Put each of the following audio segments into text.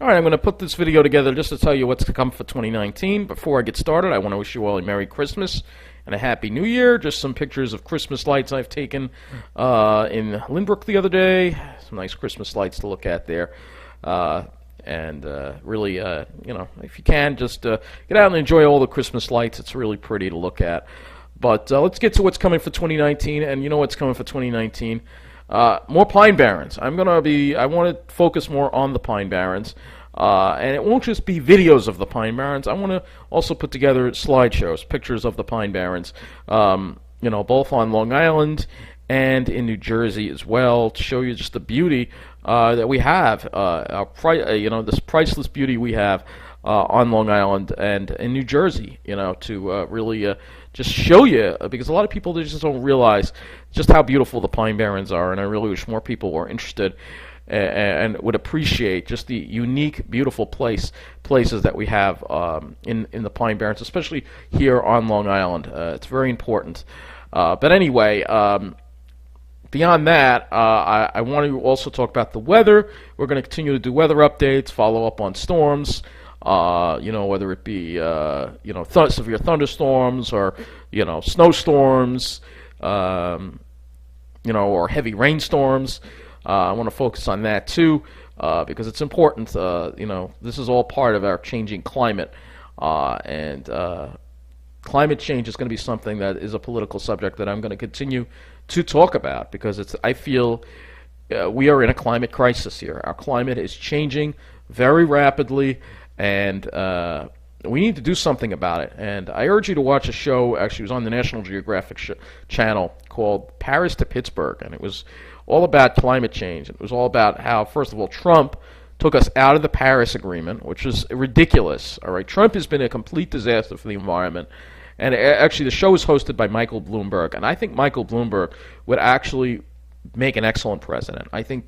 All right, I'm going to put this video together just to tell you what's to come for 2019. Before I get started, I want to wish you all a Merry Christmas and a Happy New Year. Just some pictures of Christmas lights I've taken in Lynbrook the other day. Some nice Christmas lights to look at there. Really, if you can, just get out and enjoy all the Christmas lights. It's really pretty to look at. But let's get to what's coming for 2019. And you know what's coming for 2019? More Pine Barrens. I want to focus more on the Pine Barrens. And it won't just be videos of the Pine Barrens. I want to also put together slideshows, pictures of the Pine Barrens, both on Long Island and in New Jersey as well, to show you just the beauty that we have, this priceless beauty we have on Long Island and in New Jersey, to really just show you, because a lot of people, they just don't realize just how beautiful the Pine Barrens are, and I really wish more people were interested and would appreciate just the unique, beautiful places that we have in the Pine Barrens, especially here on Long Island. It's very important. But anyway, beyond that, I want to also talk about the weather. We're going to continue to do weather updates, follow up on storms. Whether it be severe thunderstorms or snowstorms, or heavy rainstorms. I want to focus on that too, because it's important. This is all part of our changing climate, and climate change is going to be something that is a political subject that I'm going to continue to talk about, because I feel we are in a climate crisis here. Our climate is changing very rapidly, and we need to do something about it. And I urge you to watch a show. Actually, it was on the National Geographic channel called Paris to Pittsburgh, and it was all about climate change. It was all about how, first of all, Trump took us out of the Paris Agreement, which is ridiculous. All right, Trump has been a complete disaster for the environment. And actually, the show is hosted by Michael Bloomberg, and I think Michael Bloomberg would actually make an excellent president. I think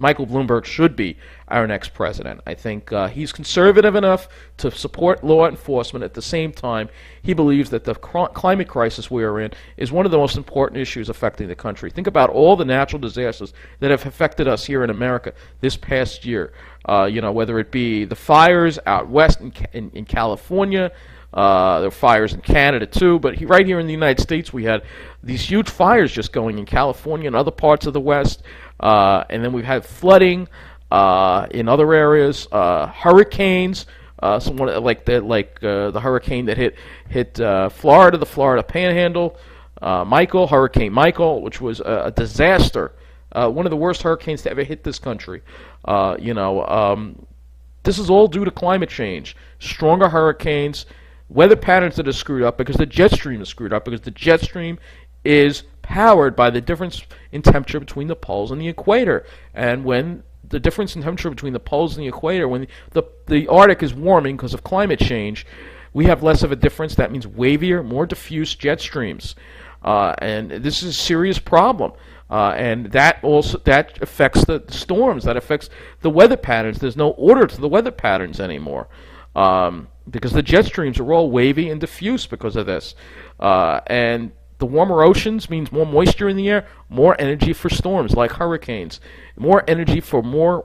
Michael Bloomberg should be our next president. I think he's conservative enough to support law enforcement. At the same time, he believes that the climate crisis we are in is one of the most important issues affecting the country. Think about all the natural disasters that have affected us here in America this past year. Whether it be the fires out west in California, there are fires in Canada too, but right here in the United States we had these huge fires just going in California and other parts of the West. And then we've had flooding in other areas, hurricanes, the hurricane that hit Florida, the Florida Panhandle, Hurricane Michael, which was a disaster, one of the worst hurricanes to ever hit this country. This is all due to climate change, stronger hurricanes, weather patterns that are screwed up because the jet stream is screwed up, because the jet stream is powered by the difference in temperature between the poles and the equator. And when the difference in temperature between the poles and the equator, when the Arctic is warming because of climate change, we have less of a difference. That means wavier, more diffuse jet streams. And this is a serious problem. And that affects the storms. That affects the weather patterns. There's no order to the weather patterns anymore, because the jet streams are all wavy and diffuse because of this. And the warmer oceans means more moisture in the air, more energy for storms like hurricanes, more energy for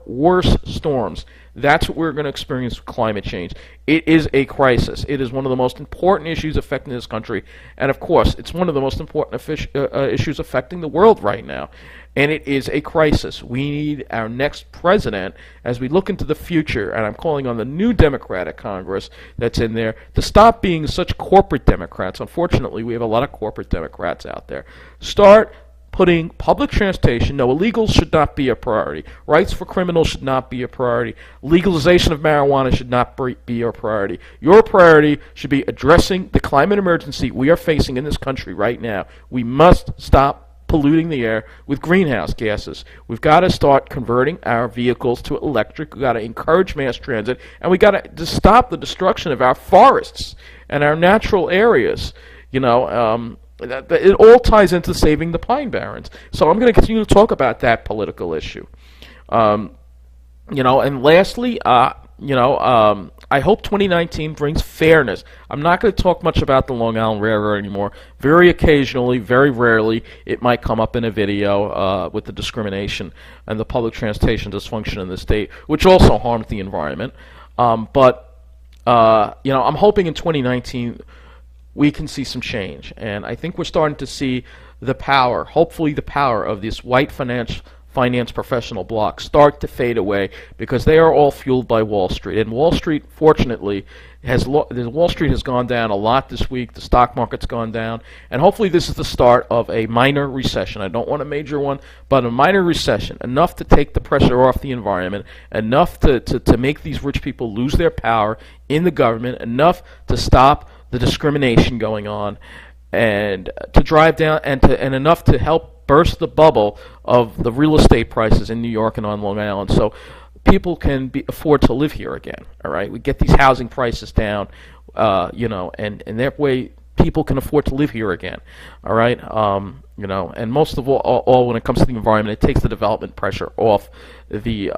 worse storms. That's what we're going to experience with climate change. It is a crisis. It is one of the most important issues affecting this country. And, of course, it's one of the most important issues affecting the world right now. And it is a crisis. We need our next president, as we look into the future, and I'm calling on the new Democratic Congress that's in there, to stop being such corporate Democrats. Unfortunately, we have a lot of corporate Democrats out there. Start putting public transportation. No, illegals should not be a priority. Rights for criminals should not be a priority. Legalization of marijuana should not be a priority. Your priority should be addressing the climate emergency we are facing in this country right now. We must stop polluting the air with greenhouse gases. We've got to start converting our vehicles to electric. We've got to encourage mass transit, and we've got to stop the destruction of our forests and our natural areas. It all ties into saving the Pine Barrens. So I'm going to continue to talk about that political issue. And lastly, I hope 2019 brings fairness. I'm not going to talk much about the Long Island Railroad anymore. Very occasionally, very rarely, it might come up in a video with the discrimination and the public transportation dysfunction in the state, which also harms the environment. But I'm hoping in 2019 we can see some change, and I think we're starting to see the power, hopefully the power of this white finance professional bloc start to fade away, because they are all fueled by Wall Street. And Wall Street, fortunately, Wall Street has gone down a lot this week. The stock market's gone down, and hopefully this is the start of a minor recession. I don't want a major one, but a minor recession, enough to take the pressure off the environment, enough to make these rich people lose their power in the government, enough to stop the discrimination going on, and to drive down and enough to help burst the bubble of the real estate prices in New York and on Long Island, so people can afford to live here again. All right, we get these housing prices down, and that way people can afford to live here again. All right, and most of all, when it comes to the environment, it takes the development pressure off the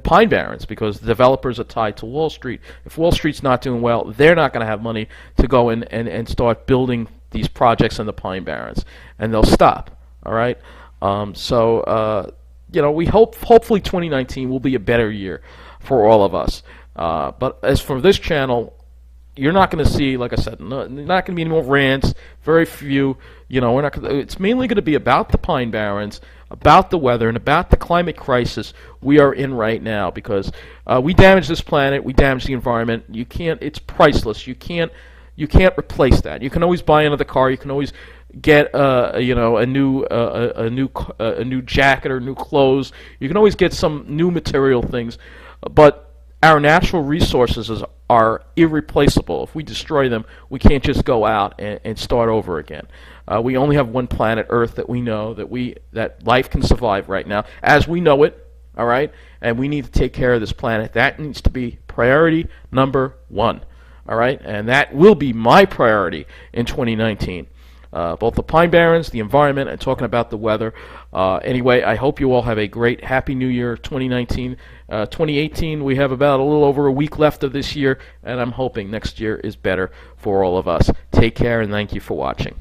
Pine Barrens, because the developers are tied to Wall Street. If Wall Street's not doing well, they're not going to have money to go in and start building these projects in the Pine Barrens, and they'll stop. All right, we hopefully 2019 will be a better year for all of us. But as for this channel, you're not going to see, like I said, not going to be any more rants. Very few. We're not. It's mainly going to be about the Pine Barrens, about the weather, and about the climate crisis we are in right now. Because we damage this planet, we damage the environment. You can't. It's priceless. You can't replace that. You can always buy another car. You can always get a new jacket or new clothes. You can always get some new material things, but our natural resources are irreplaceable. If we destroy them, we can't just go out and start over again. We only have one planet, Earth, that we know that life can survive right now, as we know it. All right, and we need to take care of this planet. That needs to be priority number one. All right, and that will be my priority in 2019. Both the Pine Barrens, the environment, and talking about the weather. Anyway, I hope you all have a great Happy New Year 2019. 2018, we have about a little over a week left of this year, and I'm hoping next year is better for all of us. Take care, and thank you for watching.